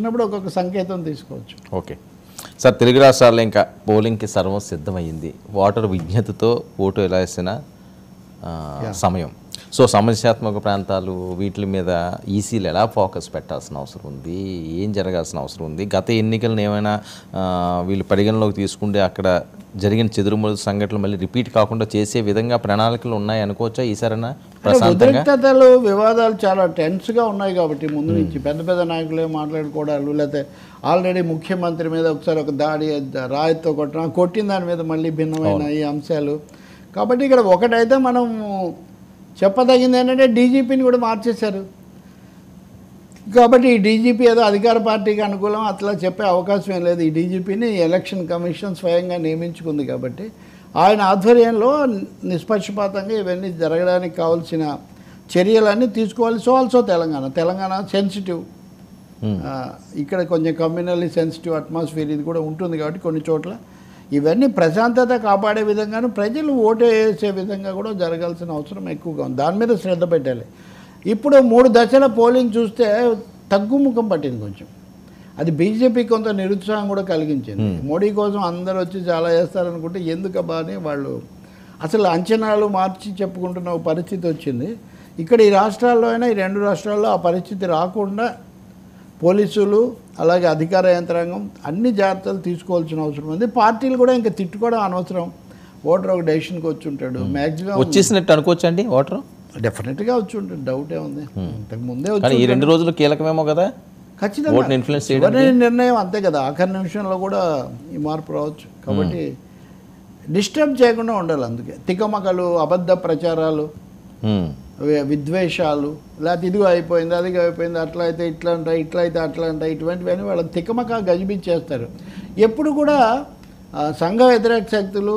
చూసినప్పుడు ఒక్కొక్క సంకేతం తీసుకోవచ్చు. ఓకే సార్, తెలుగు రాష్ట్రాల్లో ఇంకా పోలింగ్కి సర్వం సిద్ధమైంది. ఓటర్ విజ్ఞతతో ఓటు వేయాల్సిన సమయం. సో సమస్యాత్మక ప్రాంతాలు వీటి మీద ఈసీలు ఎలా ఫోకస్ పెట్టాల్సిన అవసరం ఉంది, ఏం జరగాల్సిన అవసరం ఉంది? గత ఎన్నికలను ఏమైనా వీళ్ళు పరిగణలోకి తీసుకుంటే అక్కడ జరిగిన చెదురుమదురు సంఘటనలు మళ్ళీ రిపీట్ కాకుండా చేసే విధంగా ప్రణాళికలు ఉన్నాయి అనుకోవచ్చా ఈసారైనా? ఉద్రిక్తతలు, వివాదాలు చాలా టెన్స్గా ఉన్నాయి కాబట్టి ముందు నుంచి పెద్ద పెద్ద నాయకులే మాట్లాడుకోవడాలు, లేకపోతే ఆల్రెడీ ముఖ్యమంత్రి మీద ఒకసారి ఒక దాడి రాయితో కొట్టిన దాని మీద మళ్ళీ భిన్నమైన ఈ అంశాలు. కాబట్టి ఇక్కడ ఒకటైతే మనం చెప్పదగింది ఏంటంటే డీజీపీని కూడా మార్చేశారు. కాబట్టి ఈ డీజీపీ ఏదో అధికార పార్టీకి అనుకూలం అట్లా చెప్పే అవకాశం ఏం లేదు. ఈ డీజీపీని ఎలక్షన్ కమిషన్ స్వయంగా నియమించుకుంది కాబట్టి ఆయన ఆధ్వర్యంలో నిష్పక్షపాతంగా ఇవన్నీ జరగడానికి కావాల్సిన చర్యలన్నీ తీసుకోవాలి. సో ఆల్సో తెలంగాణ సెన్సిటివ్, ఇక్కడ కొంచెం కమ్యూనల్లీ సెన్సిటివ్ అట్మాస్ఫియర్ ఇది కూడా ఉంటుంది కాబట్టి కొన్ని చోట్ల ఇవన్నీ ప్రశాంతత కాపాడే విధంగాను ప్రజలు ఓటు వేసే విధంగా కూడా జరగాల్సిన అవసరం ఎక్కువగా ఉంది. దాని మీద శ్రద్ధ పెట్టాలి. ఇప్పుడు 3 దశల పోలింగ్ చూస్తే తగ్గుముఖం పట్టింది కొంచెం. అది బీజేపీ కొంత నిరుత్సాహం కూడా కలిగించింది. మోడీ కోసం అందరూ వచ్చి చాలా చేస్తారనుకుంటే ఎందుకబ్బా అని వాళ్ళు అసలు అంచనాలు మార్చి చెప్పుకుంటున్న పరిస్థితి వచ్చింది. ఇక్కడ ఈ రాష్ట్రాల్లో అయినా ఈ 2 రాష్ట్రాల్లో ఆ పరిస్థితి రాకుండా పోలీసులు అలాగే అధికార యంత్రాంగం అన్ని జాగ్రత్తలు తీసుకోవాల్సిన అవసరం ఉంది. పార్టీలు కూడా ఇంకా తిట్టుకోవడం అనవసరం. ఓటర్ ఒక డెసిషన్కి వచ్చి ఉంటాడు, మ్యాక్సిమం వచ్చేసినట్టు అనుకోవచ్చు అండి. ఓటర్ డెఫినెట్గా వచ్చి ఉంటుంది, డౌటే ఉంది. ఇంతకు ముందే వచ్చి ఈ 2 రోజులు కీలకమేమో కదా, ఖచ్చితంగా ఎవరి నిర్ణయం అంతే కదా. ఆఖరి నిమిషంలో కూడా ఈ మార్పు రావచ్చు కాబట్టి డిస్టర్బ్ చేయకుండా ఉండాలి. అందుకే తికమకలు, అబద్ధ ప్రచారాలు, విద్వేషాలు, లేకపోతే ఇదిగో అయిపోయింది అదిగో అయిపోయింది అట్లా అయితే ఇట్లా అంట ఇట్లా అయితే అట్లా అంట ఇటువంటివన్నీ వాళ్ళ తికమక గజిబిచ్చేస్తారు. ఎప్పుడు కూడా సంఘ వ్యతిరేక శక్తులు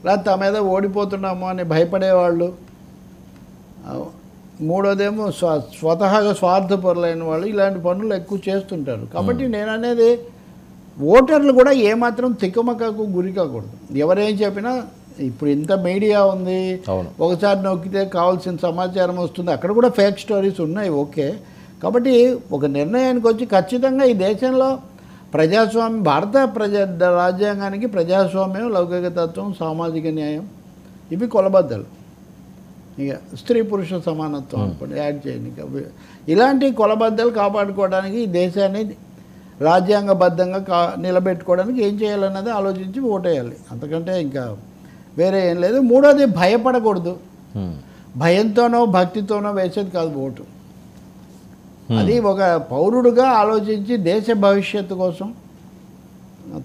లేకపోతే తమ మీద ఓడిపోతున్నాము అని భయపడేవాళ్ళు, మూడోదేమో స్వతహాగా స్వార్థపరులైన వాళ్ళు ఇలాంటి పనులు ఎక్కువ చేస్తుంటారు. కాబట్టి నేను అనేది ఓటర్లు కూడా ఏమాత్రం తికమకకు గురి కాకూడదు. ఎవరేం చెప్పినా ఇప్పుడు ఇంత మీడియా ఉంది, ఒకసారి నొక్కితే కావాల్సిన సమాచారం వస్తుంది, అక్కడ కూడా ఫేక్ స్టోరీస్ ఉన్నాయి. ఓకే, కాబట్టి ఒక నిర్ణయానికి వచ్చి ఖచ్చితంగా ఈ దేశంలో ప్రజాస్వామ్యం, భారత రాజ్యాంగానికి ప్రజాస్వామ్యం, లౌకిక తత్వం, సామాజిక న్యాయం ఇవి కొలబద్దలు. ఇక స్త్రీ పురుష సమానత్వం అనుకోండి యాడ్ చేయండి. ఇలాంటి కొలబద్దలు కాపాడుకోవడానికి ఈ దేశాన్ని రాజ్యాంగబద్ధంగా నిలబెట్టుకోవడానికి ఏం చేయాలన్నది ఆలోచించి ఓటేయాలి. అంతకంటే ఇంకా వేరే ఏం లేదు. మూడోది భయపడకూడదు. భయంతోనో భక్తితోనో వేసేది కాదు ఓటు. అది ఒక పౌరుడుగా ఆలోచించి దేశ భవిష్యత్తు కోసం,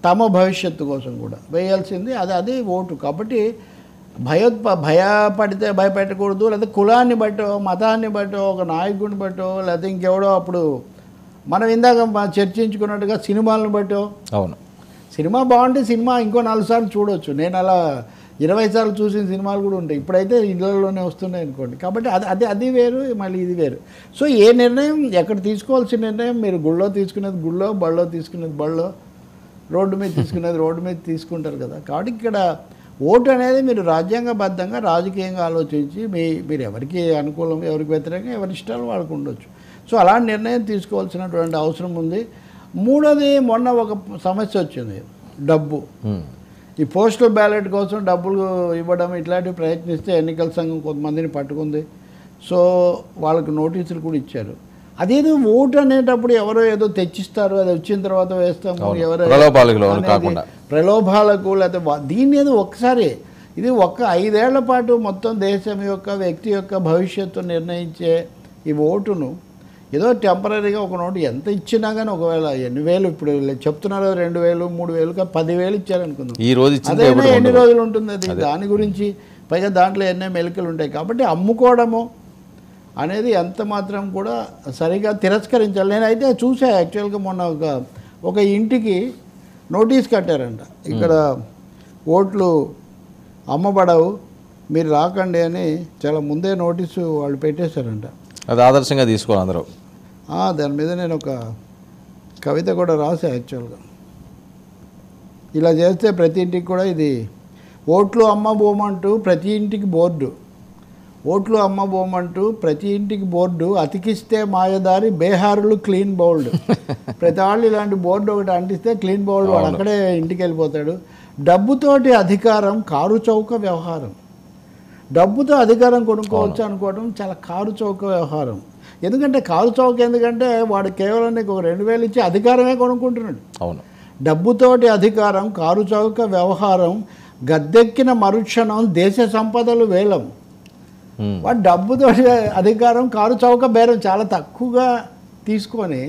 తమ భవిష్యత్తు కోసం కూడా వేయాల్సింది అది ఓటు. కాబట్టి భయపడితే భయపెట్టకూడదు. లేదా కులాన్ని బట్టో, మతాన్ని బట్టో, ఒక నాయకుడిని బట్టో, లేకపోతే ఇంకెవడో అప్పుడు మనం ఇందాక చర్చించుకున్నట్టుగా సినిమాలను బట్టో. అవును, సినిమా బాగుంటే సినిమా ఇంకో 4 సార్లు చూడవచ్చు. నేను అలా 20 సార్లు చూసిన సినిమాలు కూడా ఉంటాయి. ఇప్పుడైతే ఇళ్ళల్లోనే వస్తున్నాయి అనుకోండి. కాబట్టి అది వేరు, మళ్ళీ ఇది వేరు. సో ఏ నిర్ణయం ఎక్కడ తీసుకోవాల్సిన నిర్ణయం, మీరు గుళ్ళో తీసుకునేది గుళ్ళో, బళ్ళో తీసుకునేది బళ్ళో, రోడ్డు మీద తీసుకునేది రోడ్డు మీద తీసుకుంటారు కదా. కాబట్టి ఇక్కడ ఓటు అనేది మీరు రాజ్యాంగబద్ధంగా రాజకీయంగా ఆలోచించి మీరు ఎవరికి అనుకూలం, ఎవరికి వ్యతిరేకంగా, ఎవరి ఇష్టాలు వాళ్ళకు ఉండొచ్చు. సో అలాంటి నిర్ణయం తీసుకోవాల్సినటువంటి అవసరం ఉంది. మూడోది, మొన్న ఒక సమస్య వచ్చింది, డబ్బు. ఈ పోస్టల్ బ్యాలెట్ కోసం డబ్బులు ఇవ్వడం ఇట్లాంటివి ప్రయత్నిస్తే ఎన్నికల సంఘం కొంతమందిని పట్టుకుంది. సో వాళ్ళకు నోటీసులు కూడా ఇచ్చారు. అదేదో ఓటు అనేటప్పుడు ఎవరో ఏదో తెచ్చిస్తారు, అది వచ్చిన తర్వాత వేస్తాము, ఎవరో ప్రలోభాలకు లేకపోతే దీన్ని ఏదో ఒకసారి ఇది 5 ఏళ్ల పాటు మొత్తం దేశం యొక్క వ్యక్తి యొక్క భవిష్యత్తు నిర్ణయించే ఈ ఓటును ఏదో టెంపరీగా ఒక నోటు ఎంత ఇచ్చినా కానీ ఒకవేళ ఎన్ని వేలు ఇప్పుడు చెప్తున్నారు 2,000, 3,000, 10,000 ఇచ్చారనుకుందాం. ఈ రోజు అదైనా ఎన్ని రోజులు ఉంటుంది అది? దాని గురించి పైగా దాంట్లో ఎన్నో మెలికలు ఉంటాయి. కాబట్టి అమ్ముకోవడము అనేది ఎంత మాత్రం కూడా సరిగా తిరస్కరించాలి. నేనైతే చూసా యాక్చువల్గా మొన్న ఒక ఇంటికి నోటీస్ కట్టారంట, ఇక్కడ ఓట్లు అమ్మబడవు మీరు రాకండి అని చాలా ముందే నోటీసు వాళ్ళు పెట్టేశారంట. అది ఆదర్శంగా తీసుకోవాలి అందరూ. దాని మీద నేను ఒక కవిత కూడా రాసా యాక్చువల్గా. ఇలా చేస్తే ప్రతి ఇంటికి కూడా ఇది ఓట్లు అమ్మబోమంటూ ప్రతి ఇంటికి బోర్డు, ఓట్లు అమ్మబోమంటూ ప్రతి ఇంటికి బోర్డు, అతికిస్తే మాయదారి బేహారులు క్లీన్ బౌల్డ్. ప్రతి వాళ్ళు ఇలాంటి బోర్డు ఒకటి అంటిస్తే క్లీన్ బౌల్డ్, వాడు అక్కడే ఇంటికి వెళ్ళిపోతాడు. డబ్బుతోటి అధికారం కారు చౌక వ్యవహారం. డబ్బుతో అధికారం కొనుక్కోవచ్చు అనుకోవడం చాలా కారు చౌక వ్యవహారం. ఎందుకంటే కారు చౌక ఎందుకంటే వాడు కేవలం నీకు ఒక 2,000 ఇచ్చి అధికారమే కొనుక్కుంటున్నాడు. అవును. డబ్బుతోటి అధికారం కారు చౌక వ్యవహారం, గద్దెక్కిన మరుక్షణం దేశ సంపదలు వేలం. వాడు డబ్బుతో అధికారం కారు చౌక బేరం చాలా తక్కువగా తీసుకొని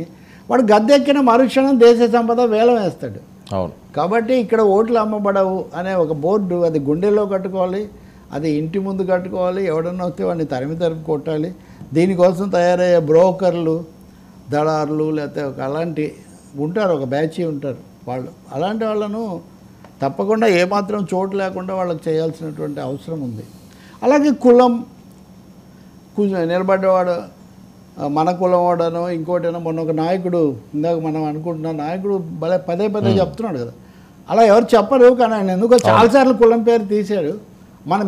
వాడు గద్దెక్కిన మరుక్షణం దేశ సంపద వేలం వేస్తాడు. అవును. కాబట్టి ఇక్కడ ఓట్లు అమ్మబడవు అనే ఒక బోర్డు అది గుండెల్లో కట్టుకోవాలి, అది ఇంటి ముందు కట్టుకోవాలి. ఎవడన్నా వస్తే వాడిని తరిమి కొట్టాలి. దీనికోసం తయారయ్యే బ్రోకర్లు, దళారులు, లేకపోతే ఒక అలాంటి ఉంటారు, ఒక బ్యాచీ ఉంటారు వాళ్ళు. అలాంటి వాళ్ళను తప్పకుండా ఏమాత్రం చోటు లేకుండా వాళ్ళకి చేయాల్సినటువంటి అవసరం ఉంది. అలాగే కులం నిలబడ్డవాడు మన కులం వాడనో ఇంకోటనో, మొన్న ఒక నాయకుడు ఇందాక మనం అనుకుంటున్న నాయకుడు పదే చెప్తున్నాడు కదా, అలా ఎవరు చెప్పరు. కానీ ఆయన ఎందుకో చాలాసార్లు కులం పేరు తీశాడు.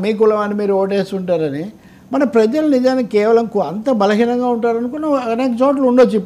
మీ కులం అని మీరు ఓటేస్తుంటారని. మన ప్రజలు నిజానికి కేవలం అంత బలహీనంగా ఉంటారనుకున్న అనేక చోట్ల ఉండొచ్చు.